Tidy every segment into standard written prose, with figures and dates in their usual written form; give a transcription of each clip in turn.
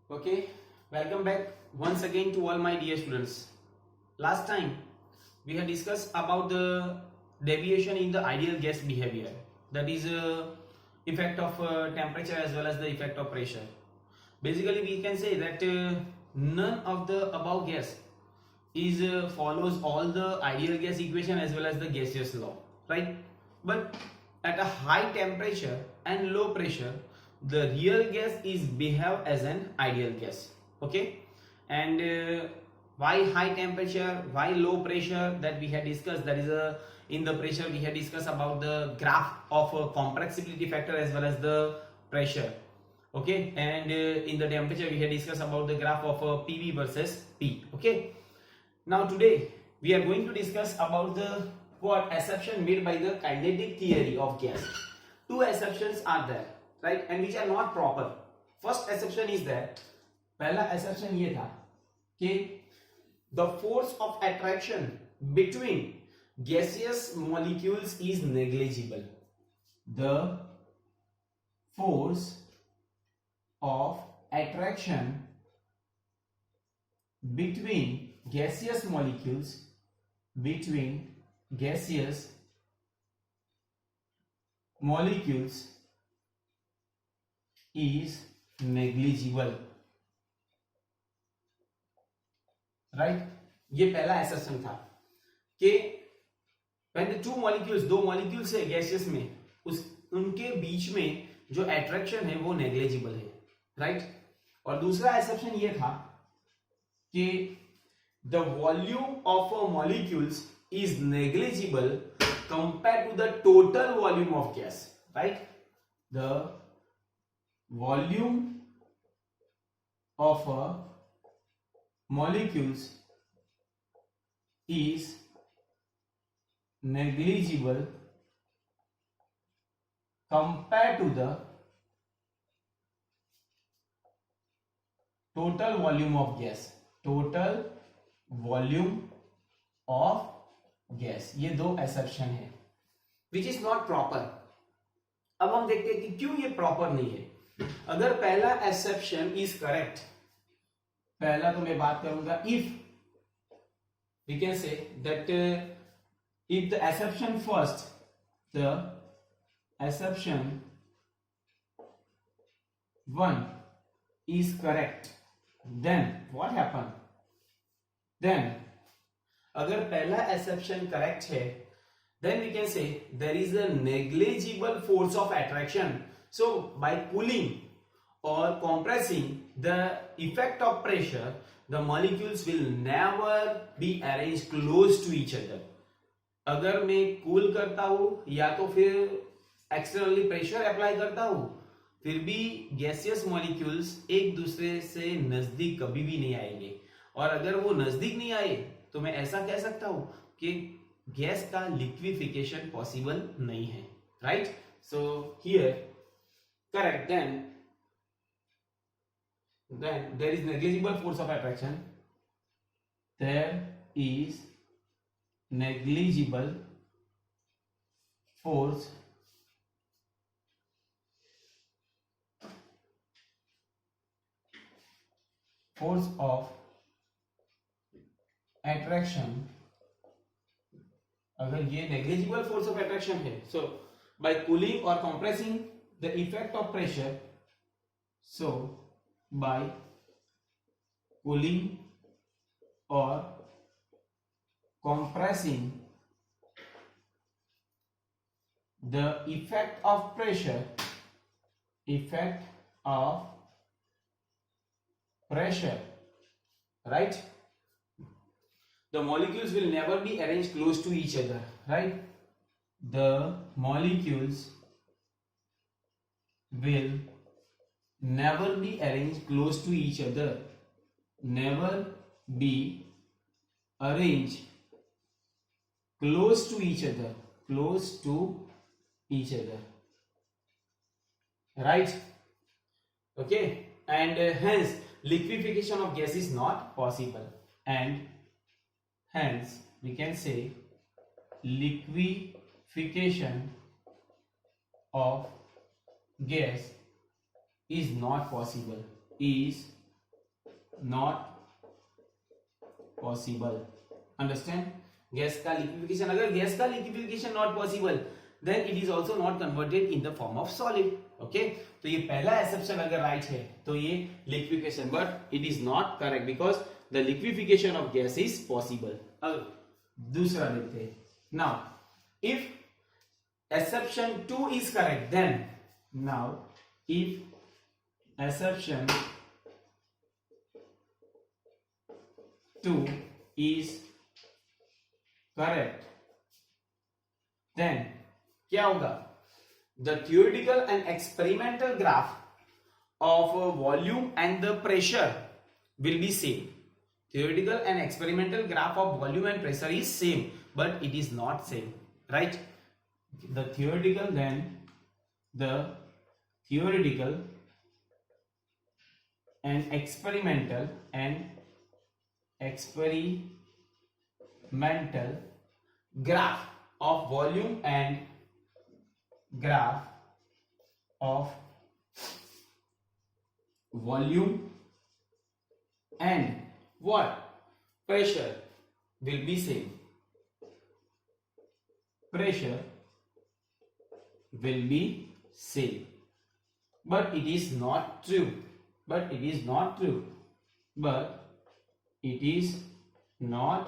Okay, welcome back once again to all my dear students. Last time we had discussed about the deviation in the ideal gas behavior, that is effect of temperature as well as the effect of pressure. Basically we can say that none of the above gas is follows all the ideal gas equation as well as the gaseous law, right? But at a high temperature and low pressure, the real gas is behave as an ideal gas. Okay, and why high temperature, why low pressure, that we had discussed. That is in the pressure we had discussed about the graph of compressibility factor as well as the pressure. Okay, and in the temperature we had discussed about the graph of PV versus P. Okay, now today we are going to discuss about the what assumption made by the kinetic theory of gas. Two assumptions are there, right, and which are not proper. First assumption is that पहला assumption ये था कि the force of attraction between gaseous molecules is negligible. The force of attraction between gaseous molecules is negligible, right? ये पहला assertion था कि when the two molecules, दो molecules है gaseous में, उनके बीच में जो attraction है वो negligible है, right? और दूसरा assumption ये था कि the volume of molecules is negligible compared to the total volume of gas, right? The volume of molecules is negligible compared to the total volume of gas. Total volume of gas, ये दो assumption है which is not proper. अब हम देखते हैं कि क्यों ये proper नहीं है. अगर पहला assumption is correct, पहला तो मैं बात करूंगा if we can say that if the assumption first, the assumption 1 is correct, then what happen? Then अगर पहला assumption correct है, then we can say there is a negligible force of attraction. So by cooling or compressing, the effect of pressure, the molecules will never be arranged close to each other. अगर मैं cool करता हूं या तो फिर externally pressure apply करता हूं, फिर भी गैसियस मॉलिक्यूल्स एक दूसरे से नजदीक कभी भी नहीं आएंगे. और अगर वो नजदीक नहीं आए तो मैं ऐसा कह सकता हूं कि गैस का लिक्विफिकेशन पॉसिबल नहीं है, right? So here correct, then there is negligible force of attraction. There is negligible force of attraction. अगर ये negligible force of attraction है, so by cooling or compressing, the effect of pressure, so by cooling or compressing, the effect of pressure, right? The molecules will never be arranged close to each other, right? The molecules will never be arranged close to each other. Never be arranged close to each other. Close to each other. Right? Okay. And hence liquefaction of gas is not possible. And hence we can say liquefaction of gas is not possible, is not possible. Understand? Gas का liquefaction, अगर gas का liquefaction not possible, then it is also not converted in the form of solid. Okay, तो ये पहला exception अगर right है तो ये liquefaction, but it is not correct because the liquefaction of gas is possible. अब दूसरा देखते हैं। Now if exception 2 is correct, then now if exception 2 is correct, then क्या होगा? The theoretical and experimental graph of volume and the pressure will be same. Theoretical and experimental graph of volume and pressure is same, but it is not same, right? The theoretical and experimental graph of volume and graph of volume and what? Pressure will be same. Pressure will be same, but it is not true. But it is not true. It is not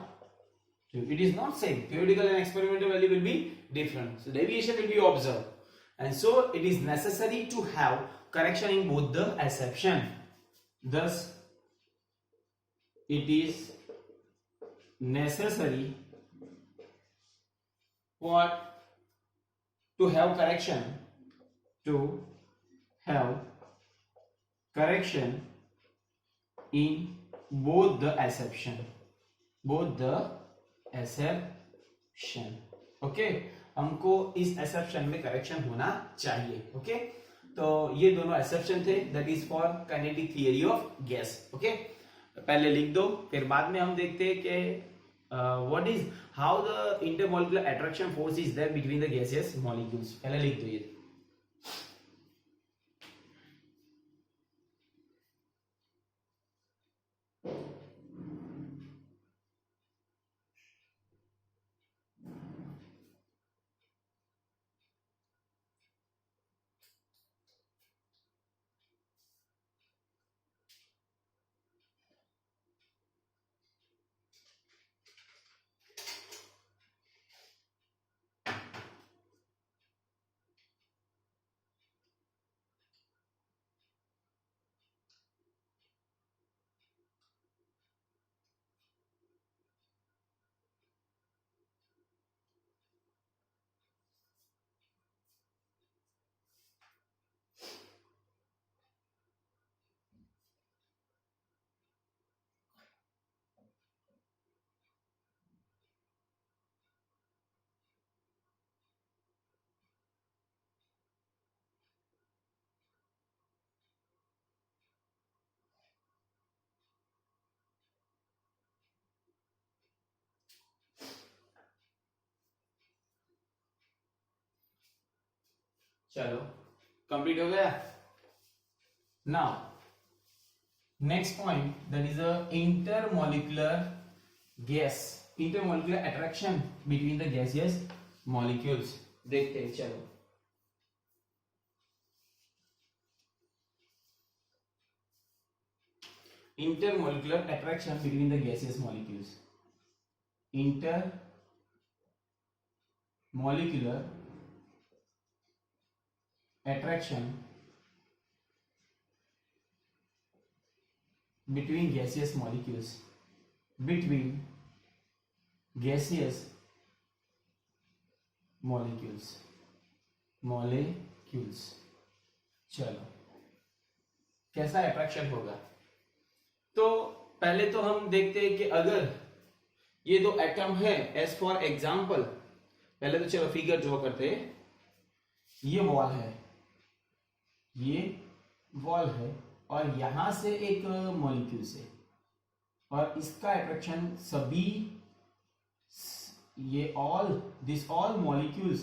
true. It is not same. Theoretical and experimental value will be different. So deviation will be observed, and so it is necessary to have correction in both the exception. Thus, it is necessary what? To have correction in both the exception. Okay, हमको इस exception में correction होना चाहिए। Okay, तो ये दोनों exception थे, that is for kinetic theory of gas. Okay, पहले लिख दो, फिर बाद में हम देखते हैं कि what is how the intermolecular attraction force is there between the gaseous molecules. पहले लिख दो ये। चलो कंप्लीट हो गया। Now next point, that is a intermolecular gas, intermolecular attraction between the gaseous molecules. देखते हैं, चलो intermolecular attraction between the gaseous molecules. Intermolecular attraction between gaseous molecules. Between gaseous molecules. चलो कैसा अट्रैक्शन होगा? तो पहले तो हम देखते हैं कि अगर ये दो एटम है, एज फॉर एग्जाम्पल, पहले तो चलो फिगर ड्रॉ करते हैं। ये वॉल है, ये वॉल है, और यहां से एक मॉलिक्यूल से, और इसका अट्रैक्शन सभी, ये all molecules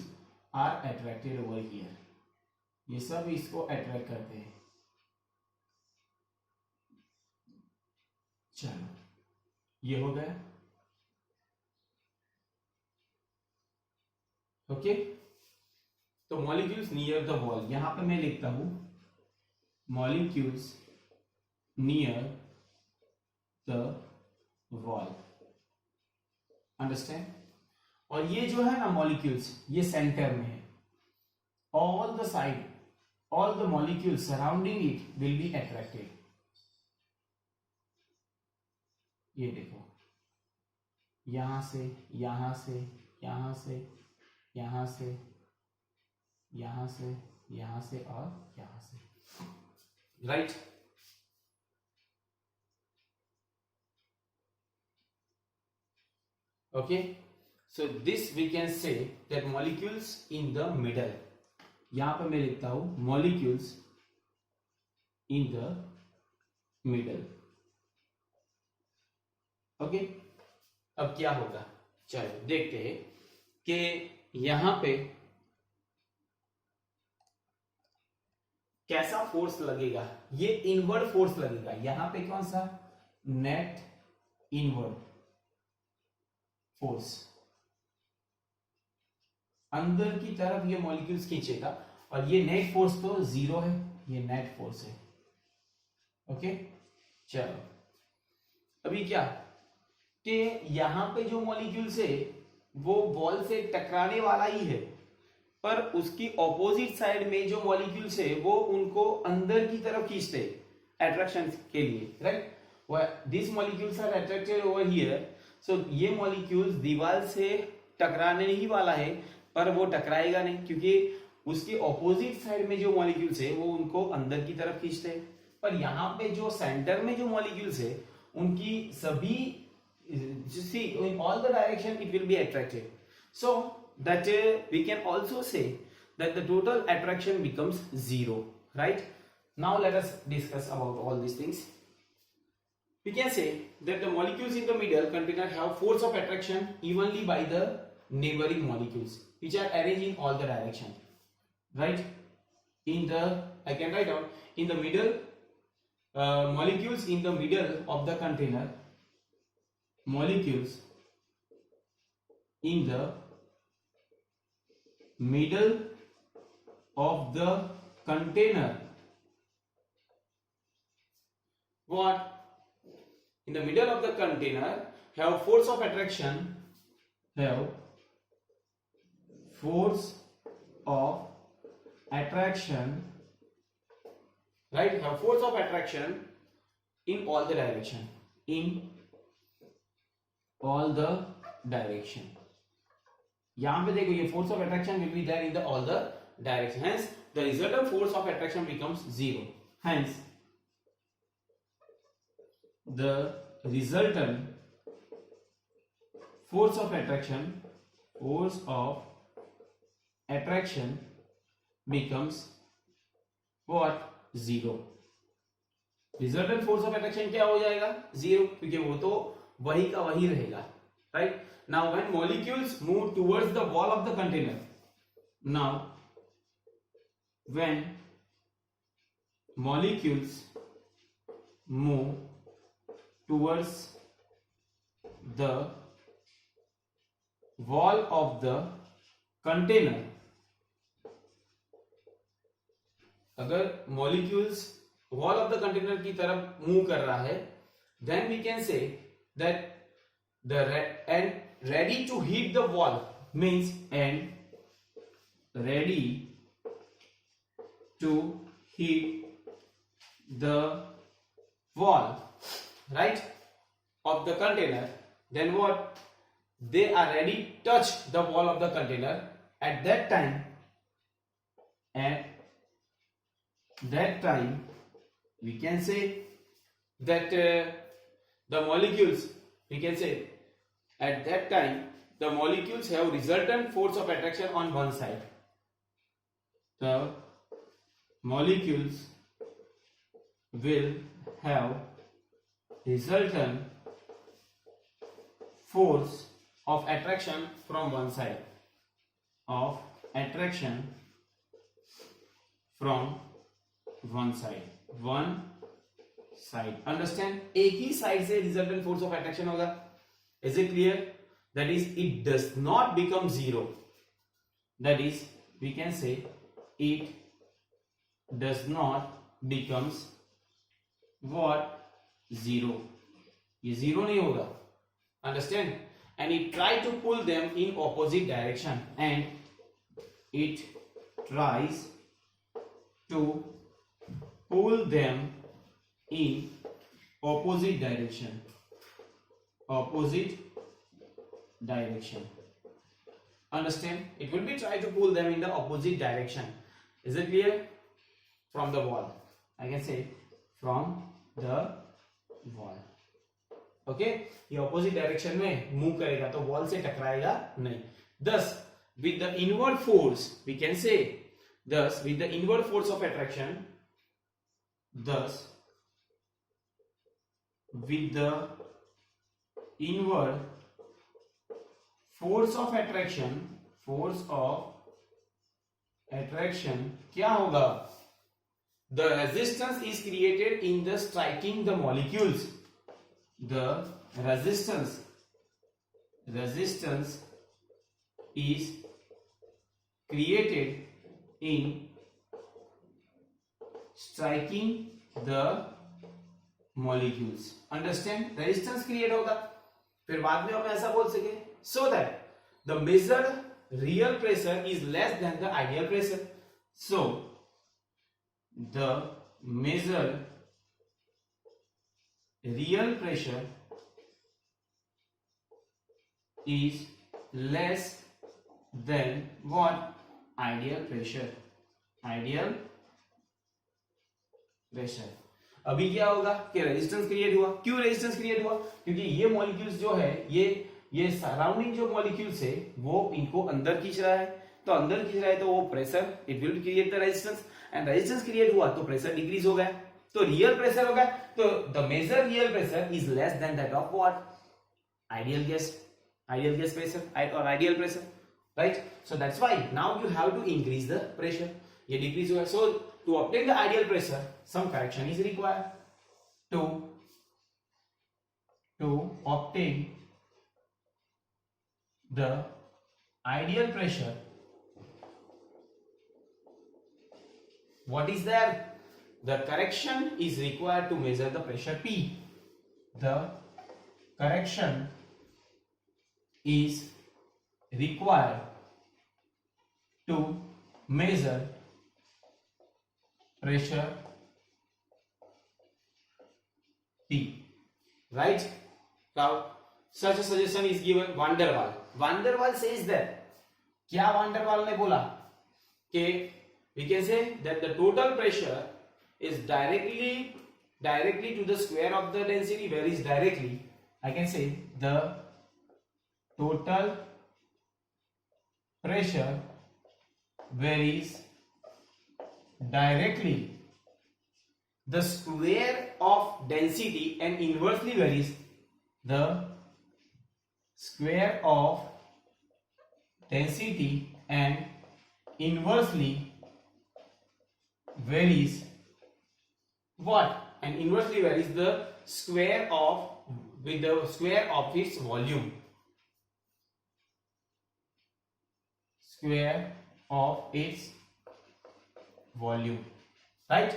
are attracted over here, ये सब इसको अट्रैक्ट करते हैं। चलो ये हो गया। ओके, तो मॉलिक्यूल्स नियर द वॉल, यहां पे मैं लिखता हूं molecules near the wall, understand. और ये जो है ना मॉलिक्यूल्स, ये सेंटर में है, all the side, all the molecules surrounding it will be attracted। ये देखो, यहां से यहां से यहां से यहां से यहां से यहां से और यहां से, right. Okay, so this we can say that molecules in the middle, यहां पर मैं लिखता हूं molecules in the middle। Okay, अब क्या होगा, चलो देखते हैं कि यहां पे कैसा फोर्स लगेगा। ये इनवर्ड फोर्स लगेगा, यहां पे कौन सा, नेट इनवर्ड फोर्स, अंदर की तरफ ये मॉलिक्यूल्स खींचेगा, और ये नेट फोर्स तो जीरो है, ये नेट फोर्स है। ओके, चलो अभी क्या कि यहां पे जो मॉलिक्यूल्स है वो बॉल से टकराने वाला ही है, पर उसकी ऑपोजिट साइड में जो मॉलिक्यूल्स है वो उनको अंदर की तरफ खींचते अट्रैक्शन के लिए, right. This molecules are attracted over here, so ये मॉलिक्यूल्स दीवार से टकराने ही वाला है, पर वो टकराएगा नहीं, क्योंकि उसकी ऑपोजिट साइड में जो मॉलिक्यूल्स है वो उनको अंदर की तरफ खींचते हैं। पर यहाँ पे जो सेंटर में जो मॉलिक्यूल्स है उनकी सभी, see in all the direction it will be attracted, so that we can also say that the total attraction becomes zero, right? Now let us discuss about all these things. We can say that the molecules in the middle container have force of attraction evenly by the neighboring molecules which are arranged in all the direction, right? In the, I can write down in the middle, molecules in the middle of the container, molecules in the middle of the container, what, in the middle of the container have force of attraction, have force of attraction, right, have force of attraction in all the direction, in all the direction। यहां पे देखो ये force of attraction will be there in the all the direction, hence the resultant force of attraction becomes zero, hence the resultant force of attraction becomes what, zero। Resultant force of attraction क्या हो जाएगा, zero, क्योंकि वो तो वही का वही रहेगा, right. Now when molecules move towards the wall of the container, now when molecules move towards the wall of the container, अगर molecules wall of the container की तरफ मूव कर रहा है, then we can say that the and ready to hit the wall means and ready to hit the wall, right, of the container, then what, they are ready touch the wall of the container, at that time we can say that the molecules, we can say at that time the molecules have resultant force of attraction on one side, the molecules will have resultant force of attraction from one side, of attraction from one side, one side. Understand, एक ही side से resultant force of attraction होगा. Is it clear? That is it does not become zero. That is we can say it does not becomes what? Zero. ये zero नहीं होगा. Understand. And it try to pull them in opposite direction and it tries to pull them in opposite direction. Understand? It will be try to pull them in the opposite direction. Is it clear? From the wall, I can say from the wall. Okay, ये opposite direction में move करेगा तो wall से टकराएगा नहीं. Thus with the inward force we can say, thus with the inward force of attraction, thus with the inward force of attraction क्या होगा? The resistance is created in the striking the molecules. The resistance is created in striking the molecules. Understand? Resistance create होगा. फिर बाद में हम ऐसा बोल सके, so that the measured real pressure is less than the ideal pressure. So the measured real pressure is less than what? Ideal pressure. अभी क्या होगा कि रेजिस्टेंस क्रिएट हुआ. क्यों रेजिस्टेंस क्रिएट हुआ? क्योंकि ये मॉलिक्यूल्स जो है ये सराउंडिंग जो मॉलिक्यूल्स है वो इनको अंदर खींच रहा है. तो अंदर खींच रहा है तो वो pressure, it will create the resistance, and resistance create हुआ तो प्रेशर डिक्रीज हो गया. तो रियल प्रेशर होगा, तो the major real pressure is less than that of what? Ideal gas pressure और ideal pressure, right? So that's why now you have to increase the pressure. ये decrease हुआ. So to obtain the ideal pressure, some correction is required. To obtain the ideal pressure, what is there? The correction is required to measure the pressure P. The correction is required to measure pressure P, right? Now such a suggestion is given. Van der Waal says that, क्या Van der Waal ने बोला कि we can say that the total pressure is directly to the square of the density. Where is directly? I can say the total pressure varies directly the square of density and inversely varies the square of density and inversely varies what? And inversely varies the square of with the square of its volume. Square of its volume, right?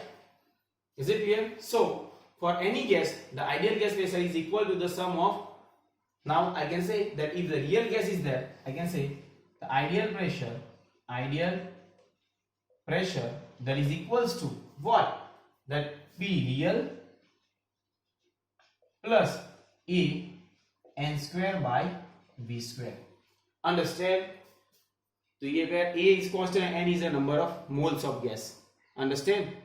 Is it clear? So for any gas, the ideal gas pressure is equal to the sum of, now I can say that if the real gas is there, I can say the ideal pressure that is equals to what? That P real plus A n square by V square. Understand? तो ये where A is constant and N is a number of moles of gas. Understand?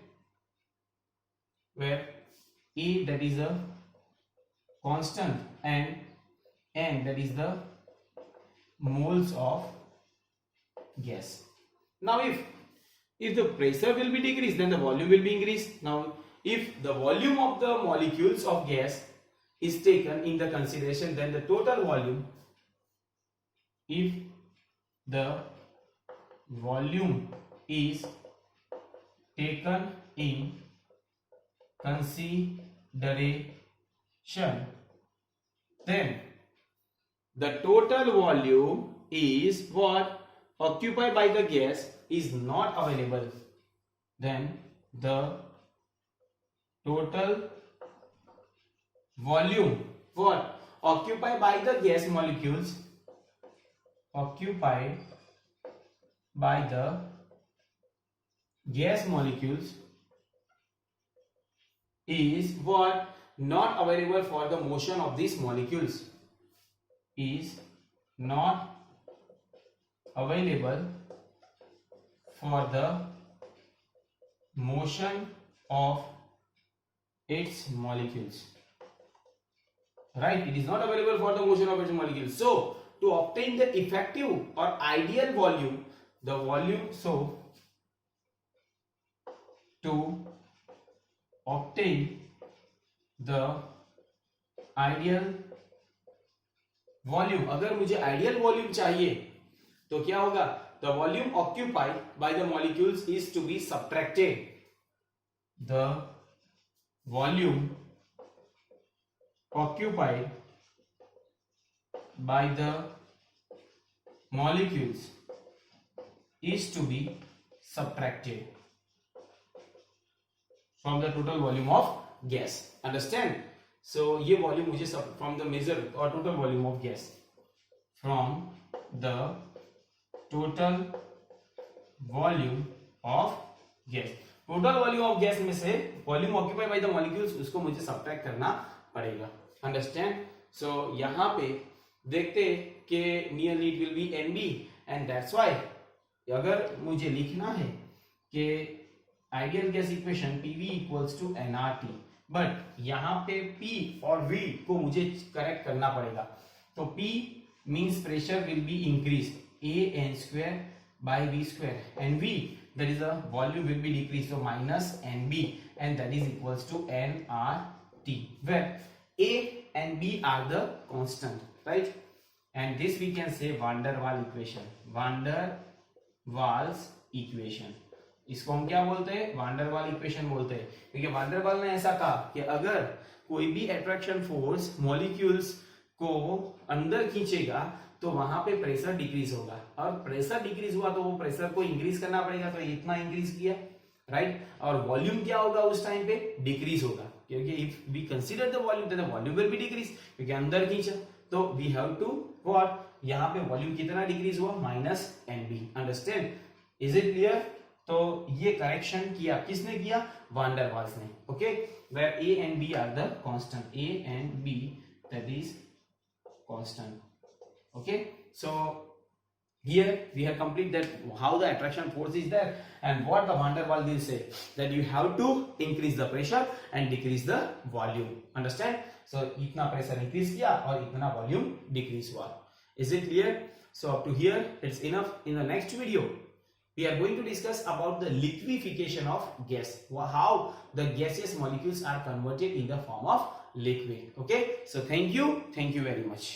Where A that is a constant and N that is the moles of gas. Now if the pressure will be decreased, then the volume will be increased. Now if the volume of the molecules of gas is taken in the consideration, then the total volume, if the volume is taken in consideration, duration, then the total volume is what occupied by the gas is not available. Then the total volume what occupied by the gas molecules, occupied by the gas molecules is what not available for the motion of these molecules, is not available for the motion of its molecules. Right, it is not available for the motion of its molecules. So to obtain the effective or ideal volume, the volume, so to obtain the ideal volume, अगर मुझे ideal volume चाहिए तो क्या होगा, the volume occupied by the molecules is to be subtracted, the volume occupied by the molecules is to be subtracted from the total volume of gas. Understand? So ये volume मुझे from the measure or total volume of gas, from the total volume of gas, total volume of gas में से volume occupied by the molecules उसको मुझे subtract करना पड़ेगा. Understand? सो यहां पे देखते कि nearly it will be NB and that's why अगर मुझे लिखना है कि ideal gas equation PV equals to nRT, but यहां पे P और V को मुझे करेक्ट करना पड़ेगा. तो P means pressure will be increase AN² by V² and V, that is the volume will be decreased, so minus NB and that is equals to nRT, where A and B are the constant, right? And this we can say van der Waals equation, van der Waals equation. इसको हम क्या बोलते हैं, van der Waals equation बोलते हैं, क्योंकि van der Waals ने ऐसा कहा कि अगर कोई भी अट्रैक्शन फोर्स मॉलिक्यूल्स को अंदर खींचेगा तो वहां पे प्रेशर डिक्रीज होगा, और प्रेशर डिक्रीज हुआ तो वो प्रेशर को इंक्रीज करना पड़ेगा, तो इतना इंक्रीज किया, राइट? और वॉल्यूम क्या होगा उस टाइम पे, डिक्रीज होगा, क्योंकि if we consider the volume then the volume will be decrease, क्योंकि अंदर खींचा, तो वी हैव टू व्हाट, यहाँ पे वॉल्यूम कितना डिक्रीज हुआ, minus NB. Understand? Is it clear? तो ये करेक्शन किया किसने किया, van der Waals ने. Okay, where A and B are the constant, A and B that is constant. Okay, so here we have completed that how the attraction force is there and what the van der Waals will say, that you have to increase the pressure and decrease the volume. Understand? So itna pressure increase kiya aur itna volume decrease hua. Is it clear? So up to here it's enough. In the next video we are going to discuss about the liquefaction of gas, how the gaseous molecules are converted in the form of liquid. Okay, so thank you very much.